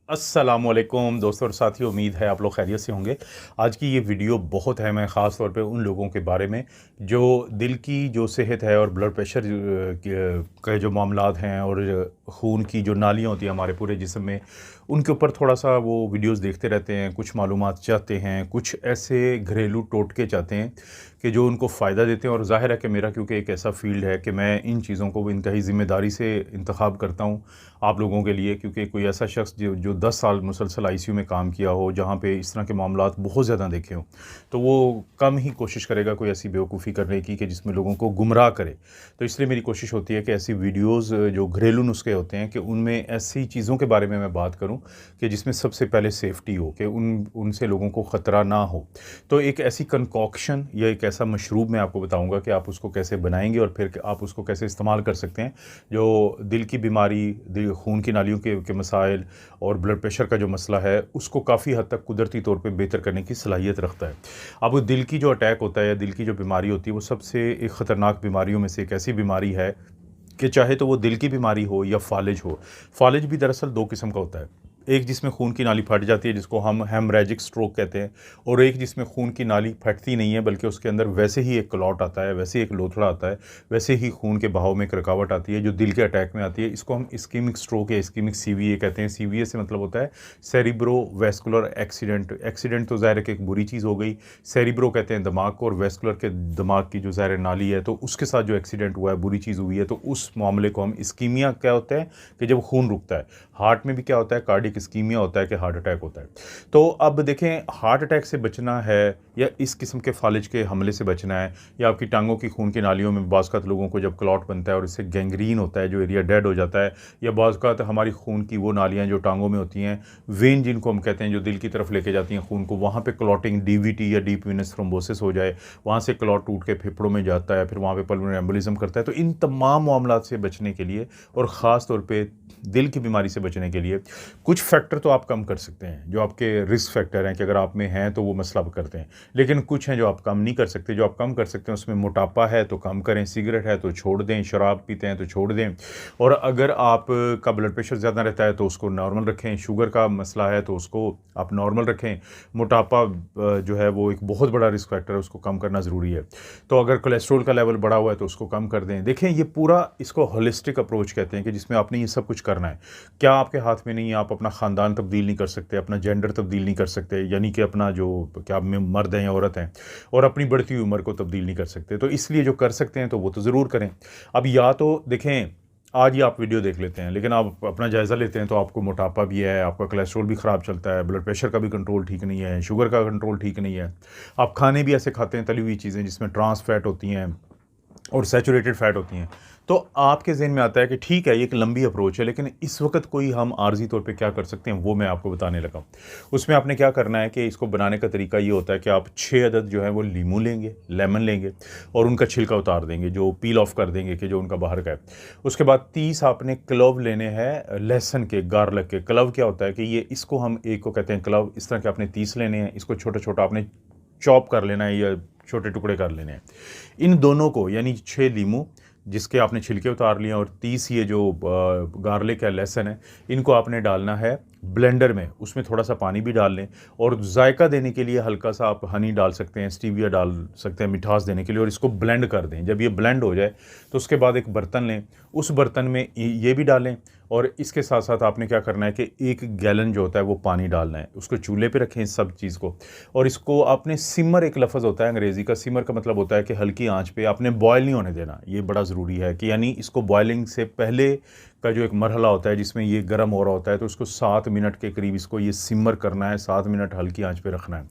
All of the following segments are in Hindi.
अस्सलामुअलैकुम दोस्तों और साथियों, उम्मीद है आप लोग खैरियत से होंगे। आज की ये वीडियो बहुत अहम है, ख़ास तौर पे उन लोगों के बारे में जो दिल की जो सेहत है और ब्लड प्रेशर के जो मामलात हैं और खून की जो नालियाँ होती हैं हमारे पूरे जिस्म में, उनके ऊपर थोड़ा सा वो वीडियोस देखते रहते हैं। कुछ मालूमात चाहते हैं, कुछ ऐसे घरेलू टोटके चाहते हैं कि जो उनको फ़ायदा देते हैं। और ज़ाहिर है कि मेरा क्योंकि एक ऐसा फ़ील्ड है कि मैं इन चीज़ों को इंतहाई ज़िम्मेदारी से इंतखाब करता हूँ आप लोगों के लिए, क्योंकि कोई ऐसा शख्स जो 10 साल मुसलसल आईसीयू में काम किया हो, जहाँ पे इस तरह के मामलात बहुत ज़्यादा देखे हों, तो वो कम ही कोशिश करेगा कोई ऐसी बेवकूफ़ी करने की कि जिसमें लोगों को गुमराह करे। तो इसलिए मेरी कोशिश होती है कि ऐसी वीडियोज़ जो घरेलू नुस्खे होते हैं कि उनमें ऐसी चीज़ों के बारे में मैं बात करूँ कि जिसमें सबसे पहले सेफ्टी हो, कि उनसे लोगों को ख़तरा ना हो। तो एक ऐसी कंकॉक्शन या एक ऐसा मशरूब मैं आपको बताऊँगा कि आप उसको कैसे बनाएँगे और फिर आप उसको कैसे इस्तेमाल कर सकते हैं, जो दिल की बीमारी, दिल खून की नालियों के मसाइल और ब्लड प्रेशर का जो मसला है, उसको काफ़ी हद तक कुदरती तौर पे बेहतर करने की सलाहियत रखता है। अब दिल की जो अटैक होता है या दिल की जो बीमारी होती है, वो सबसे एक ख़तरनाक बीमारियों में से एक ऐसी बीमारी है कि चाहे तो वो दिल की बीमारी हो या फ़ालिज हो। फ़ालिज भी दरअसल 2 किस्म का होता है। एक जिसमें खून की नाली फट जाती है, जिसको हम हेमरेजिक स्ट्रोक कहते हैं, और एक जिसमें खून की नाली फटती नहीं है बल्कि उसके अंदर वैसे ही एक क्लॉट आता है, वैसे ही एक लोथड़ा आता है, वैसे ही खून के बहाव में एक रुकावट आती है जो दिल के अटैक में आती है। इसको हम इस्कीमिक स्ट्रोक या इस्कीमिक सीवीए कहते हैं। सीवीए से मतलब होता है सेरिब्रोवैस्कुलर एक्सीडेंट। एक्सीडेंट तो ज़ाहिर है कि एक बुरी चीज़ हो गई। सेरिब्रो कहते हैं दिमाग को, और वैस्कुलर के दिमाग की जो ज़ाहिर नाली है, तो उसके साथ जो एक्सीडेंट हुआ है, बुरी चीज़ हुई है, तो उस मामले को हम इस्कीमिया क्या होता है कि जब खून रुकता है। हार्ट में भी क्या होता है, कार्डियक इस्कीमिया होता है कि हार्ट अटैक होता है। तो अब देखें, हार्ट अटैक से बचना है या इस किस्म के फालिज के हमले से बचना है, या आपकी टांगों की खून की नालियों में बाज़ लोगों को जब क्लॉट बनता है और इससे गैंग्रीन होता है, जो एरिया डेड हो जाता है, या बाज़ हमारी खून की वो नालियाँ जो टांगों में होती हैं, वेन जिनको हम कहते हैं, जो दिल की तरफ लेके जाती हैं खून को, वहाँ पे क्लॉटिंग, डीवीटी या डीप वीनस थ्रोम्बोसिस हो जाए, वहाँ से क्लॉट टूट के फेफड़ों में जाता है, फिर वहाँ पे पल्मोनरी एम्बोलिज्म करता है। तो इन तमाम मामलात से बचने के लिए और ख़ास तौर पे दिल की बीमारी से बचने के लिए कुछ फैक्टर तो आप कम कर सकते हैं, जो आपके रिस्क फैक्टर हैं कि अगर आप में हैं तो वो मसला करते हैं। लेकिन कुछ हैं जो आप कम नहीं कर सकते। जो आप कम कर सकते हैं उसमें मोटापा है तो कम करें, सिगरेट है तो छोड़ दें, शराब पीते हैं तो छोड़ दें, और अगर आप का ब्लड प्रेशर ज़्यादा रहता है तो उसको नॉर्मल रखें, शुगर का मसला है तो उसको आप नॉर्मल रखें। मोटापा जो है वो एक बहुत बड़ा रिस्क फैक्टर है, उसको कम करना ज़रूरी है। तो अगर कोलेस्ट्रॉल का लेवल बढ़ा हुआ है तो उसको कम कर दें। देखें, ये पूरा इसको होलिस्टिक अप्रोच कहते हैं कि जिसमें आपने ये सब कुछ करना है। क्या आपके हाथ में नहीं है, आप अपना ख़ानदान तब्दील नहीं कर सकते, अपना जेंडर तब्दील नहीं कर सकते, यानी कि अपना जो क्या आप में मर्द हैं या औरत हैं, और अपनी बढ़ती हुई उम्र को तब्दील नहीं कर सकते। तो इसलिए जो कर सकते हैं तो वो तो ज़रूर करें। अब या तो देखें, आज ही आप वीडियो देख लेते हैं, लेकिन आप अपना जायज़ा लेते हैं तो आपको मोटापा भी है, आपका कोलेस्ट्रॉल भी ख़राब चलता है, ब्लड प्रेशर का भी कंट्रोल ठीक नहीं है, शुगर का कंट्रोल ठीक नहीं है, आप खाने भी ऐसे खाते हैं तली हुई चीज़ें जिसमें ट्रांस फैट होती हैं और सैचुरेटेड फैट होती हैं, तो आपके ज़हन में आता है कि ठीक है, ये एक लंबी अप्रोच है, लेकिन इस वक्त कोई हम आर्जी तौर पे क्या कर सकते हैं, वो मैं आपको बताने लगा हूँ। उसमें आपने क्या करना है कि इसको बनाने का तरीका ये होता है कि आप 6 अदद जो है वो लीमू लेंगे, लेमन लेंगे, और उनका छिलका उतार देंगे, जो पील ऑफ कर देंगे कि जो उनका बाहर का है। उसके बाद 30 आपने क्लव लेने हैं लहसुन के, गार्लिक के। क्लव क्या होता है कि ये, इसको हम एक को कहते हैं क्लव। इस तरह के आपने 30 लेने हैं, इसको छोटा छोटा आपने चॉप कर लेना है या छोटे टुकड़े कर लेने हैं। इन दोनों को, यानी 6 लीमू जिसके आपने छिलके उतार लिए और 30 ये जो गार्लिक है, लहसुन है, इनको आपने डालना है ब्लेंडर में। उसमें थोड़ा सा पानी भी डाल लें, और जायका देने के लिए हल्का सा आप हनी डाल सकते हैं, स्टीविया डाल सकते हैं मिठास देने के लिए, और इसको ब्लेंड कर दें। जब ये ब्लेंड हो जाए तो उसके बाद एक बर्तन लें, उस बर्तन में ये भी डालें, और इसके साथ साथ आपने क्या करना है कि 1 गैलन जो होता है वो पानी डालना है। उसको चूल्हे पे रखें इस सब चीज़ को, और इसको आपने सिमर, एक लफ्ज़ होता है अंग्रेज़ी का, सिमर का मतलब होता है कि हल्की आंच पे, आपने बॉयल नहीं होने देना। ये बड़ा ज़रूरी है कि यानी इसको बॉयलिंग से पहले का जो एक मरहला होता है जिसमें ये गर्म हो रहा होता है, तो उसको 7 मिनट के करीब इसको ये सिमर करना है, 7 मिनट हल्की आंच पे रखना है,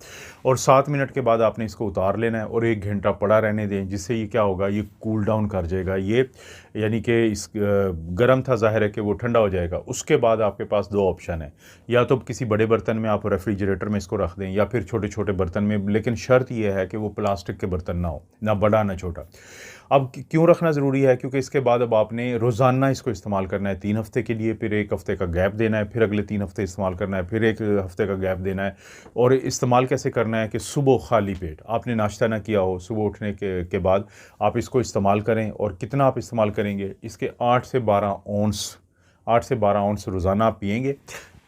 और 7 मिनट के बाद आपने इसको उतार लेना है और 1 घंटा पड़ा रहने दें, जिससे ये क्या होगा, ये कूल डाउन कर जाएगा ये, यानी कि इस गर्म था, ज़ाहिर है कि वो ठंडा हो जाएगा। उसके बाद आपके पास 2 ऑप्शन है, या तो किसी बड़े बर्तन में आप रेफ्रिजरेटर में इसको रख दें, या फिर छोटे छोटे बर्तन में, लेकिन शर्त यह है कि वो प्लास्टिक के बर्तन ना हो, ना बड़ा ना छोटा। अब क्यों रखना ज़रूरी है, क्योंकि इसके बाद अब आपने रोज़ाना इसको इस्तेमाल करना है 3 हफ़्ते के लिए, फिर 1 हफ़्ते का गैप देना है, फिर अगले 3 हफ़्ते इस्तेमाल करना है, फिर 1 हफ़्ते का गैप देना है। और इस्तेमाल कैसे करना है कि सुबह खाली पेट, आपने नाश्ता ना किया हो, सुबह उठने के बाद आप इसको इस्तेमाल करें। और कितना आप इस्तेमाल करेंगे, इसके 8 से 12 औंस रोज़ाना आप पिएंगे।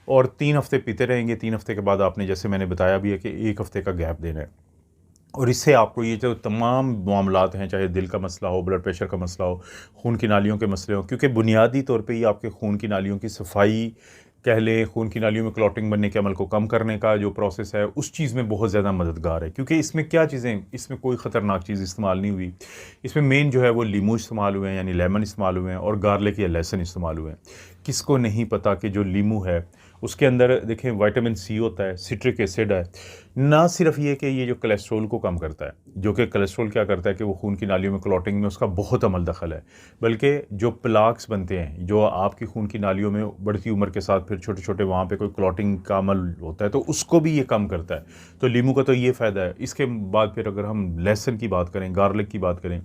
और 3 हफ़्ते पीते रहेंगे। 3 हफ़्ते के बाद आपने, जैसे मैंने बताया भी है, कि 1 हफ़्ते का गैप देना है। और इससे आपको ये जो तमाम मामलात हैं, चाहे दिल का मसला हो, ब्लड प्रेशर का मसला हो, खून की नालियों के मसले हों, क्योंकि बुनियादी तौर पे ये आपके खून की नालियों की सफाई कह लें, खून की नालियों में क्लॉटिंग बनने के अमल को कम करने का जो प्रोसेस है, उस चीज़ में बहुत ज़्यादा मददगार है। क्योंकि इसमें क्या चीज़ें, इसमें कोई ख़तरनाक चीज़ इस्तेमाल नहीं हुई। इसमें मेन जो है वो लीमू इस्तेमाल हुए हैं, यानी लेमन इस्तेमाल हुए हैं, और गार्लिक या लहसुन इस्तेमाल हुए हैं। किसको नहीं पता कि जो लीमू है उसके अंदर देखें विटामिन सी होता है, सिट्रिक एसिड है। ना सिर्फ ये कि ये जो कोलेस्ट्रॉल को कम करता है, जो कि कोलेस्ट्रॉल क्या करता है कि वो खून की नालियों में क्लॉटिंग में उसका बहुत अमल दखल है, बल्कि जो प्लाक्स बनते हैं, जो आपकी खून की नालियों में बढ़ती उम्र के साथ फिर छोटे छोटे वहाँ पे कोई क्लॉटिंग का अमल होता है, तो उसको भी ये कम करता है। तो लीमू का तो ये फ़ायदा है। इसके बाद फिर अगर हम लहसुन की बात करें, गार्लिक की बात करें,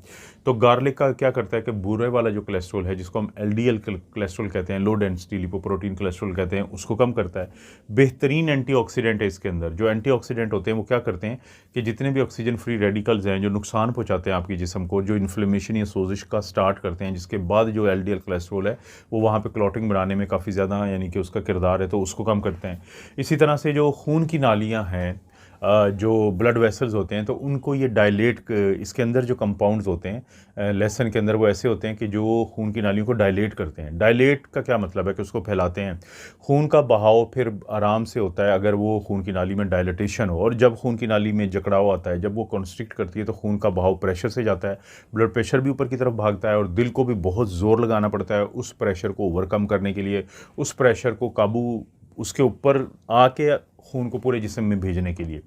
तो गार्लिक का क्या करता है कि बुरे वाला जो कोलेस्ट्रॉल है, जिसको हम एलडीएल कोलेस्ट्रॉल कहते हैं, लो डेंसिटी लिपोप्रोटीन कोलेस्ट्रॉल कहते हैं, उसको कम करता है। बेहतरीन एंटीऑक्सीडेंट है इसके अंदर। जो एंटीऑक्सीडेंट होते हैं वो क्या करते हैं कि जितने भी ऑक्सीजन फ्री रेडिकल्स हैं जो नुकसान पहुंचाते हैं आपके जिस्म को, जो इन्फ्लेमेशन या सोजिश का स्टार्ट करते हैं, जिसके बाद जो एलडीएल कोलेस्ट्रॉल है वो वहाँ पे क्लॉटिंग बनाने में काफ़ी ज़्यादा, यानी कि उसका किरदार है, तो उसको कम करते हैं। इसी तरह से जो खून की नालियाँ हैं, जो ब्लड वेसल्स होते हैं, तो उनको ये डायलेट, इसके अंदर जो कंपाउंड्स होते हैं लहसुन के अंदर, वो ऐसे होते हैं कि जो खून की नालियों को डायलेट करते हैं। डायलेट का क्या मतलब है कि उसको फैलाते हैं। खून का बहाव फिर आराम से होता है अगर वो खून की नाली में डायलेटेशन हो, और जब खून की नाली में जकड़ाव आता है, जब वो कॉन्स्ट्रिक्ट करती है, तो खून का बहाव प्रेशर से जाता है, ब्लड प्रेशर भी ऊपर की तरफ भागता है, और दिल को भी बहुत ज़ोर लगाना पड़ता है उस प्रेशर को ओवरकम करने के लिए, उस प्रेशर को काबू उसके ऊपर आके खून को पूरे जिस्म में भेजने के लिए।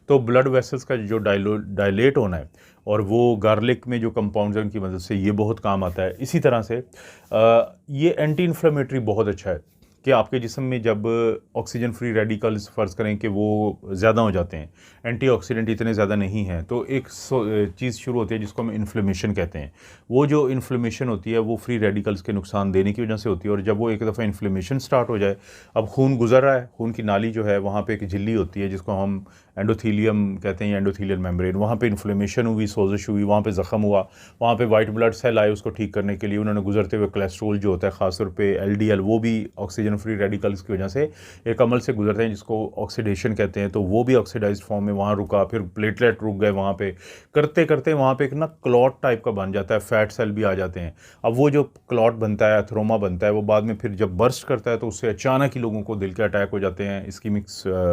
तो ब्लड वेसल्स का जो डायलेट होना है, और वो गार्लिक में जो कंपाउंड्स हैं उनकी मदद से ये बहुत काम आता है। इसी तरह से ये एंटी इन्फ्लेमेटरी बहुत अच्छा है कि आपके जिस्म में जब ऑक्सीजन फ्री रेडिकल्स फ़र्ज़ करें कि वो ज़्यादा हो जाते हैं, एंटीऑक्सीडेंट इतने ज़्यादा नहीं हैं, तो एक चीज़ शुरू होती है जिसको हम इन्फ्लेमेशन कहते हैं। वो जो इन्फ्लेमेशन होती है वो फ्री रेडिकल्स के नुकसान देने की वजह से होती है, और जब वो एक दफ़ा इन्फ्लेमेशन स्टार्ट हो जाए, अब खून गुजर रहा है, खून की नाली जो है वहाँ पे एक झिल्ली होती है जिसको हम एंडोथीलियम कहते हैं, एंडोथीलियल मेम्ब्रेन, वहाँ पे इन्फ्लेमेशन हुई, सोजिश हुई, वहाँ पे ज़ख्म हुआ, वहाँ पे वाइट ब्लड सेल आए उसको ठीक करने के लिए, उन्होंने गुजरते हुए कोलेस्ट्रॉल जो होता है, ख़ासतौर पे एलडीएल, वो भी ऑक्सीजन फ्री रेडिकल्स की वजह से एक अमल से गुजरते हैं जिसको ऑक्सीडेशन कहते हैं, तो वो भी ऑक्सीडाइज्ड फॉर्म में वहाँ रुका, फिर प्लेटलेट रुक गए वहाँ पे, करते करते वहाँ पे एक ना क्लॉट टाइप का बन जाता है, फैट सेल भी आ जाते हैं। अब वो जो क्लॉट बनता है, थ्रोमा बनता है, वो बाद में फिर जब बर्स्ट करता है तो उससे अचानक ही लोगों को दिल के अटैक हो जाते हैं, इस्कीमिक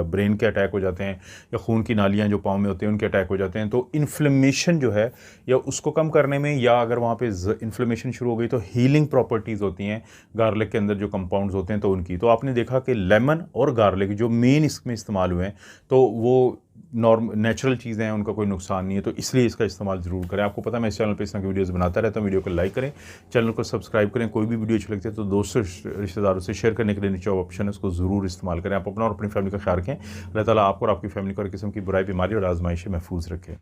ब्रेन के अटैक हो जाते हैं, या खून की नालियाँ जो पाँव में होते हैं उनके अटैक हो जाते हैं। तो इन्फ्लेमेशन जो है, या उसको कम करने में, या अगर वहाँ पे इन्फ्लेमेशन शुरू हो गई तो हीलिंग प्रॉपर्टीज़ होती हैं गार्लिक के अंदर जो कंपाउंड्स होते हैं, तो उनकी, तो आपने देखा कि लेमन और गार्लिक जो मेन इसमें इस्तेमाल हुए हैं, तो वो नेचुरल चीज़ें हैं, उनका कोई नुकसान नहीं है, तो इसलिए इसका इस्तेमाल ज़रूर करें। आपको पता है मैं इस चैनल पे इस तरह की वीडियोज़ बनाता रहता हूँ। वीडियो को लाइक करें, चैनल को सब्सक्राइब करें। कोई भी वीडियो अच्छी लगती है तो दोस्तों रिश्तेदारों से शेयर करने के लिए नीचे ऑप्शन है, उसको ज़रूर इस्तेमाल करें। आप अपना और अपनी फैमिली का ख्याल रखें। अल्लाह ताला आपको और आपकी फैमिली को हर किस्म की बुराई, बीमारी और आजमाइश से महफूज रखें।